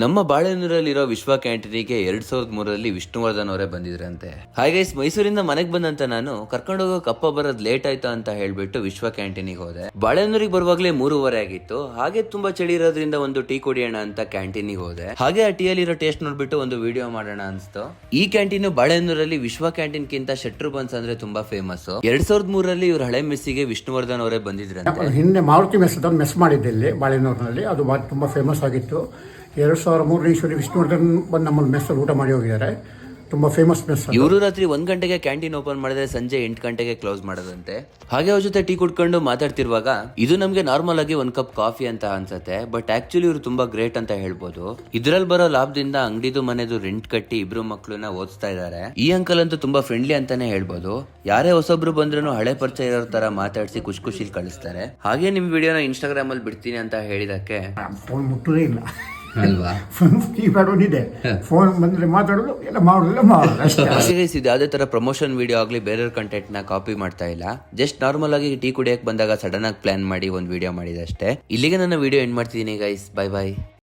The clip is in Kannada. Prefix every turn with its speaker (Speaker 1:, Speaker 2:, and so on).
Speaker 1: ನಮ್ಮ ಬಾಳೆನೂರಲ್ಲಿರೋ ವಿಶ್ವ ಕ್ಯಾಂಟೀನಿಗೆ 2003ರಲ್ಲಿ ವಿಷ್ಣುವರ್ಧನ್ ಅವರೇ ಬಂದಿದ್ರಂತೆ. ಹಾಗೆ ಮೈಸೂರಿಂದ ಮನೆಗೆ ಬಂದಂತ ನಾನು ಕರ್ಕೊಂಡು ಹೋಗೋ ಕಪ್ಪ ಬರೋದ್ ಲೇಟ್ ಆಯ್ತಾ ಅಂತ ಹೇಳ್ಬಿಟ್ಟು ವಿಶ್ವ ಕ್ಯಾಂಟೀನಿಗೆ ಹೋದೆ. ಬಾಳೆನೂರಿಗೆ ಬರುವಾಗ್ಲೇ 3:30 ಆಗಿತ್ತು. ಹಾಗೆ ತುಂಬಾ ಚಳಿ ಇರೋದ್ರಿಂದ ಒಂದು ಟೀ ಕುಡಿಯೋಣ ಅಂತ ಕ್ಯಾಂಟೀನಿಗೆ ಹೋದೆ. ಹಾಗೆ ಆ ಟೀ ಅಲ್ಲಿರೋ ಟೇಸ್ಟ್ ನೋಡ್ಬಿಟ್ಟು ಒಂದು ವಿಡಿಯೋ ಮಾಡೋಣ ಅನ್ಸ್ತು. ಈ ಕ್ಯಾಂಟೀನ್ ಬಾಳೆನೂರಲ್ಲಿ ವಿಶ್ವ ಕ್ಯಾಂಟೀನ್ ಕಿಂತ ಶೆಟ್ರು ಬನ್ಸ್ ಅಂದ್ರೆ ತುಂಬಾ ಫೇಮಸ್. 2003ರಲ್ಲಿ ಇವ್ರ ಹಳೆ ಮೆಸ್ಸಿಗೆ ವಿಷ್ಣುವರ್ಧನ್ ಅವರೇ ಬಂದಿದ್ರಂತೆ.
Speaker 2: ಹಿಂದೆ ಮಾರುತಿ ಮೆಸ್ ಮಾಡಿದ್ದೆ ಇಲ್ಲಿ ಬಾಳೆನೂರಿನಲ್ಲಿ. ಅದು ತುಂಬಾ ಫೇಮಸ್ ಆಗಿತ್ತು. 2003 ಇಸ್ವಿಯಲ್ಲಿ ವಿಷ್ಣುವರ್ಧನ್ ಬಂದು ನಮ್ಮಲ್ಲಿ ಮೆಸ್ಸಲ್ಲಿ ಊಟ ಮಾಡಿ ಹೋಗಿದ್ದಾರೆ. ತುಂಬಾ ಫೇಮಸ್ ಮೆಸ್.
Speaker 1: ಇವರು ರಾತ್ರಿ 1 ಗಂಟೆಗೆ ಕ್ಯಾಂಟೀನ್ ಓಪನ್ ಮಾಡಿದ್ರೆ ಸಂಜೆ 8 ಗಂಟೆಗೆ ಕ್ಲೋಸ್ ಮಾಡೋದಂತೆ. ಹಾಗೆ ಅವ್ರ ಜೊತೆ ಟೀ ಕುಡ್ಕೊಂಡು ಮಾತಾಡ್ತಿರುವಾಗ ಇದು ನಮ್ಗೆ ನಾರ್ಮಲ್ ಆಗಿ 1 ಕಪ್ ಕಾಫಿ ಅಂತ ಅನ್ಸುತ್ತೆ, ಬಟ್ ಆಕ್ಚುಲಿ ಇವರು ತುಂಬಾ ಗ್ರೇಟ್ ಅಂತ ಹೇಳ್ಬೋದು. ಇದ್ರಲ್ಲಿ ಬರೋ ಲಾಭದಿಂದ ಅಂಗಡಿದು ಮನೆದು ರೆಂಟ್ ಕಟ್ಟಿ 2 ಮಕ್ಕಳನ್ನ ಓದಿಸ್ತಾ ಇದ್ದಾರೆ. ಈ ಅಂಕಲ್ ಅಂತೂ ತುಂಬಾ ಫ್ರೆಂಡ್ಲಿ ಅಂತಾನೆ ಹೇಳ್ಬೋದು. ಯಾರೇ ಹೊಸೊಬ್ರು ಬಂದ್ರು ಹಳೆ ಪರಿಚಯ ಇರೋ ತರ ಮಾತಾಡಿಸಿ ಖುಷಿಲಿ ಕಳಿಸ್ತಾರೆ. ಹಾಗೆ ನಿಮ್ ವಿಡಿಯೋನ ಇನ್ಸ್ಟಾಗ್ರಾಮ್ ಅಲ್ಲಿ ಬಿಡ್ತೀನಿ ಅಂತ ಹೇಳಿದಕ್ಕೆ
Speaker 2: ಫೋನ್ ಮುಟ್ಟದೇ ಇಲ್ಲ
Speaker 1: ಅಲ್ವಾ,
Speaker 2: ಕೀಪ್ಯಾಡ್ ಒಂದಿದೆ. ಫೋನ್ ಬಂದ್ರೆ ಮಾತಾಡೋದು, ಎಲ್ಲ ಮಾಡೋದಿಲ್ಲ
Speaker 1: ಇದು ಯಾವುದೇ ತರ ಪ್ರಮೋಷನ್ ವಿಡಿಯೋ ಆಗ್ಲಿ ಬೇರೆ ಕಂಟೆಂಟ್ ನ ಕಾಪಿ ಮಾಡ್ತಾ ಇಲ್ಲ. ಜಸ್ಟ್ ನಾರ್ಮಲ್ ಆಗಿ ಟೀ ಕುಡಿಯಕ್ ಬಂದಾಗ ಸಡನ್ ಆಗಿ ಪ್ಲಾನ್ ಮಾಡಿ ಒಂದು ವಿಡಿಯೋ ಮಾಡಿದೆ ಅಷ್ಟೇ. ಇಲ್ಲಿಗೆ ನನ್ನ ವಿಡಿಯೋ ಎಂಡ್ ಮಾಡ್ತಿದ್ದೀನಿ ಗೈಸ್. Bye bye.